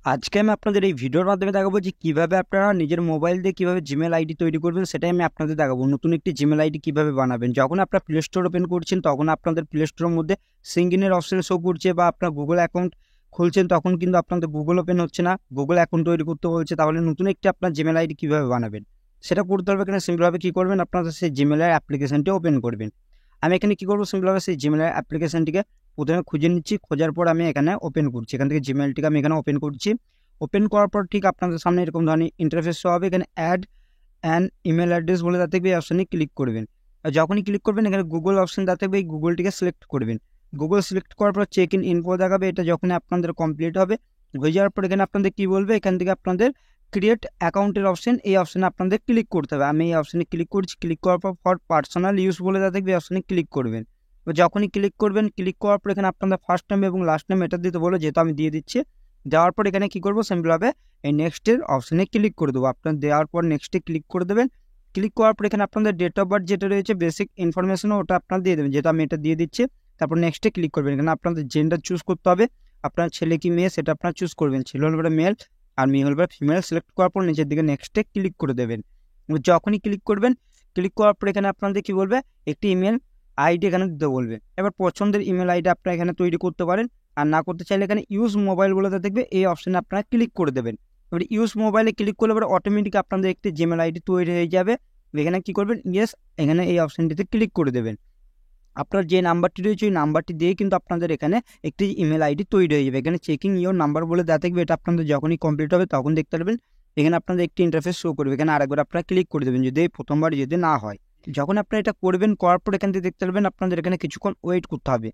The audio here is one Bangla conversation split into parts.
আজকে আমি আপনাদের এই ভিডিওর মাধ্যমে দেখাবো যে কিভাবে আপনারা নিজের মোবাইল দিয়ে কিভাবে জিমেল আইডি তৈরি করবেন সেটাই আমি আপনাদের দেখাবো। নতুন একটি জিমেল আইডি কিভাবে বানাবেন। যখন আপনারা প্লে স্টোর ওপেন করছেন তখন আপনাদের প্লে স্টোরের মধ্যে সিঙ্ক ইনের অপশন শো করছে বা আপনার গুগল অ্যাকাউন্ট খুলছেন তখন কিন্তু আপনাদের গুগল ওপেন হচ্ছে না, গুগল অ্যাকাউন্ট তৈরি করতে বলছে। তাহলে নতুন একটি আপনার জিমেল আইডি কিভাবে বানাবেন সেটা করতে হবে। এখানে সিম্পলভাবে কি করবেন, আপনারা সেই জিমেলের অ্যাপ্লিকেশনটি ওপেন করবেন। আমি এখানে কি করবো, সিম্পলভাবে সেই জিমেলের অ্যাপ্লিকেশনটিকে প্রথমে খুঁজে নিচ্ছি। খোঁজার পর আমি এখানে ওপেন করছি, এখান থেকে জিমেলটিকে আমি এখানে ওপেন করছি। ওপেন করার পর ঠিক আপনাদের সামনে এরকম ধরনের ইন্টারফেস শো হবে। এখানে অ্যাড অ্যান ইমেল অ্যাড্রেস বলে দেওয়া থাকবে, এই অপশনে ক্লিক করবেন। আর যখনই ক্লিক করবেন এখানে গুগল অপশন দেওয়া থাকবে, এই গুগলটিকে সিলেক্ট করবেন। গুগল সিলেক্ট করার পর চেক ইন ইনফো দেখাবে, এটা যখন আপনাদের কমপ্লিট হবে হয়ে যাওয়ার পর এখানে আপনাদের কি বলবে, এখান থেকে আপনাদের ক্রিয়েট অ্যাকাউন্টের অপশন, এই অপশনে আপনাদের ক্লিক করতে হবে। আমি এই অপশনে ক্লিক করছি। ক্লিক করার পর ফর পার্সোনাল ইউজ বলে দেওয়া থাকবে, এই অপশনে ক্লিক করবেন। যখনই ক্লিক করবেন, ক্লিক করার পর এখানে আপনাদের ফার্স্ট নেম এবং লাস্ট নেম এটা দিতে বলে, যেহেতু আমি দিয়ে দিচ্ছি। দেওয়ার পর এখানে কি করবো, সিম্পলভাবে এই নেক্সটের অপশনে ক্লিক করে দেবো। আপনার দেওয়ার পর নেক্সটে ক্লিক করে দেবেন। ক্লিক করার পর এখানে আপনাদের ডেট অফ বার্থ যেটা রয়েছে বেসিক ইনফরমেশন ওটা আপনার দিয়ে দেবেন, যেটা আমি এটা দিয়ে দিচ্ছি। তারপর নেক্সটে ক্লিক করবেন। এখানে আপনাদের জেন্ডার চুজ করতে হবে, আপনার ছেলে কি মেয়ে সেটা আপনার চুজ করবেন। ছেলে হলে মেল আর মেয়ে হলে ফিমেল। সিলেক্ট করার পর নিচের দিকে নেক্সটে ক্লিক করে দেবেন। যখনই ক্লিক করবেন, ক্লিক করার পর এখানে আপনাদের কি বলবে, একটি ইমেল আইডি এখানে দিতে বলবে। এবার পছন্দের ইমেল আইডি আপনারা এখানে তৈরি করতে পারেন, আর না করতে চাইলে এখানে ইউজ মোবাইল বলে দেখবে, এই অপশনে আপনারা ক্লিক করে দেবেন। এবার ইউজ মোবাইলে ক্লিক করলে এবার অটোমেটিক আপনাদের একটি জিমেল আইডি তৈরি হয়ে যাবে। এখানে কি করবেন, ইয়েস এখানে এই অপশনটিতে ক্লিক করে দেবেন। আপনার যে নাম্বারটি রয়েছে ওই নাম্বারটি দিয়ে কিন্তু আপনাদের এখানে একটি ইমেল আইডি তৈরি হয়ে যাবে। এখানে চেকিং ইওর নাম্বার বলে দেওয়া থাকবে, এটা আপনাদের যখনই কমপ্লিট হবে তখন দেখতে পারবেন। এখানে আপনাদের একটি ইন্টারফেস শো করবে, এখানে আরেকবার আপনারা ক্লিক করে দেবেন যদি প্রথমবার যদি না হয়। যখন আপনারা এটা করবেন, করার পর এখান থেকে দেখতে পারবেন আপনাদের এখানে কিছুক্ষণ ওয়েট করতে হবে।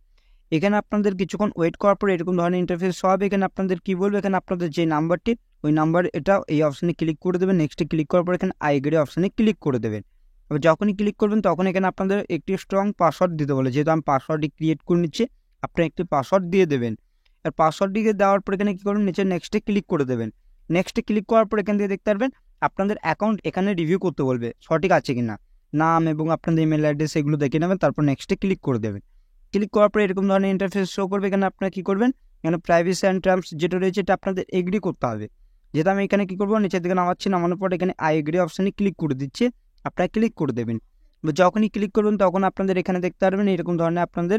এখানে আপনাদের কিছুক্ষণ ওয়েট করার পর এরকম ধরনের ইন্টারফেস শো হবে। এখানে আপনাদের কি বলবে, এখানে আপনাদের যে নাম্বারটি ওই নাম্বার এটা এই অপশনে ক্লিক করে দেবেন। নেক্সটে ক্লিক করার পর এখানে আই এগ্রি অপশনে ক্লিক করে দেবেন। এবার যখনই ক্লিক করবেন তখন এখানে আপনাদের একটি স্ট্রং পাসওয়ার্ড দিতে বলে, যেহেতু আমি পাসওয়ার্ডটি ক্রিয়েট করে নিচ্ছি আপনারা একটি পাসওয়ার্ড দিয়ে দেবেন। আর পাসওয়ার্ডটিকে দেওয়ার পর এখানে কি করবেন, নিচে নেক্সটে ক্লিক করে দেবেন। নেক্সটে ক্লিক করার পর এখান থেকে দেখতে পারবেন আপনাদের অ্যাকাউন্ট এখানে রিভিউ করতে বলবে সঠিক আছে কিনা, নাম এবং আপনাদের ইমেল অ্যাড্রেস এগুলো দেখে নেবেন। তারপর নেক্সটে ক্লিক করে দেবেন। ক্লিক করার পর এরকম ধরনের ইন্টারফেস শো করবে। এখানে আপনারা কি করবেন, এখানে প্রাইভেসি অ্যান্ড টার্মস যেটা রয়েছে এটা আপনাদের এগ্রি করতে হবে। যেটা আমি এখানে কি করবো, নিচের দিকে নামাচ্ছি, নামানোর পর এখানে আই এগ্রি অপশানে ক্লিক করে দিচ্ছে, আপনারা ক্লিক করে দেবেন। যখনই ক্লিক করবেন তখন আপনাদের এখানে দেখতে পারবেন এরকম ধরনের আপনাদের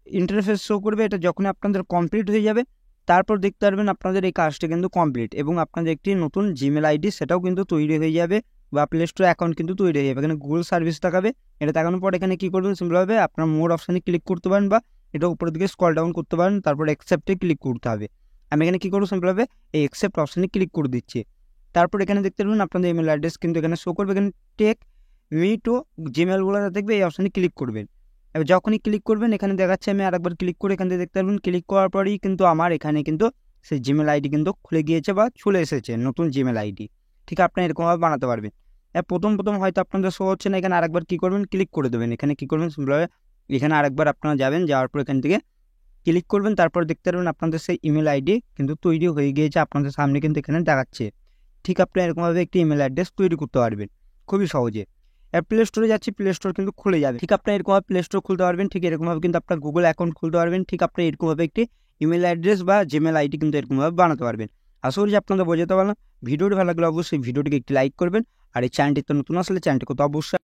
ইন্টারফেস শো করবে। এটা যখন আপনাদের কমপ্লিট হয়ে যাবে তারপর দেখতে পারবেন আপনাদের এই কাজটা কিন্তু কমপ্লিট এবং আপনাদের একটি নতুন জিমেল আইডি সেটাও কিন্তু তৈরি হয়ে যাবে বা প্লে স্টোর অ্যাকাউন্ট কিন্তু তৈরি হয়ে যাবে। এখানে গুগল সার্ভিস দেখাবে, এটা দেখানোর পর এখানে কি করবেন, সিম্পলভাবে আপনার মোর অপশানে ক্লিক করতে পারেন বা এটা উপরের দিকে স্ক্রল ডাউন করতে পারেন। তারপর অ্যাকসেপ্টে ক্লিক করতে হবে। আমি এখানে কি করবো, সিম্পলভাবে এই অ্যাকসেপ্ট অপশানে ক্লিক করে দিচ্ছি। তারপর এখানে দেখতে পারবেন আপনাদের ইমেল অ্যাড্রেস কিন্তু এখানে শো করবে। এখানে টেক মি টু জিমেলগুলো দেখবে, এই অপশানে ক্লিক করবেন। এবার যখনই ক্লিক করবেন এখানে দেখাচ্ছে, আমি আরেকবার ক্লিক করে এখান থেকে দেখতে পারবেন ক্লিক করার পরেই কিন্তু আমার এখানে কিন্তু সেই জিমেল আইডি কিন্তু খুলে গিয়েছে বা চলে এসেছে নতুন জিমেল আইডি। ঠিক আপনারা এরকমভাবে বানাতে পারবেন। প্রথম হয়তো আপনাদের শো হচ্ছে না, এখানে আরেকবার কী করবেন, ক্লিক করে দেবেন। এখানে কী করবেন, সিম্পলভাবে এখানে আরেকবার আপনারা যাবেন, যাওয়ার পর এখান থেকে ক্লিক করবেন। তারপর দেখতে পারবেন আপনাদের সেই ইমেল আইডি কিন্তু তৈরি হয়ে গিয়েছে, আপনাদের সামনে কিন্তু এখানে দেখাচ্ছে। ঠিক আপনারা এরকমভাবে একটি ইমেল অ্যাড্রেস তৈরি করতে পারবেন খুবই সহজে। প্লে স্টোরে যাচ্ছি, প্লে স্টোর কিন্তু খুলে যাবে। ঠিক আপনার এরকমভাবে প্লে স্টোর খুলতে পারবেন, ঠিক এরকমভাবে কিন্তু আপনার গুগল অ্যাকাউন্ট খুলতে পারবেন। ঠিক আপনি এরকমভাবে একটি ইমেল অ্যাড্রেস বা জিমেল আইডি কিন্তু এরকমভাবে বানাতে পারবেন। আশা করি আপনাদের বোঝাতে পারলাম। ভিডিওটি ভালো লাগলে অবশ্যই ভিডিওটিকে একটি লাইক করবেন, আর এই চ্যানেলটি তো নতুন আসলে চ্যানেলটিকে তো অবশ্যই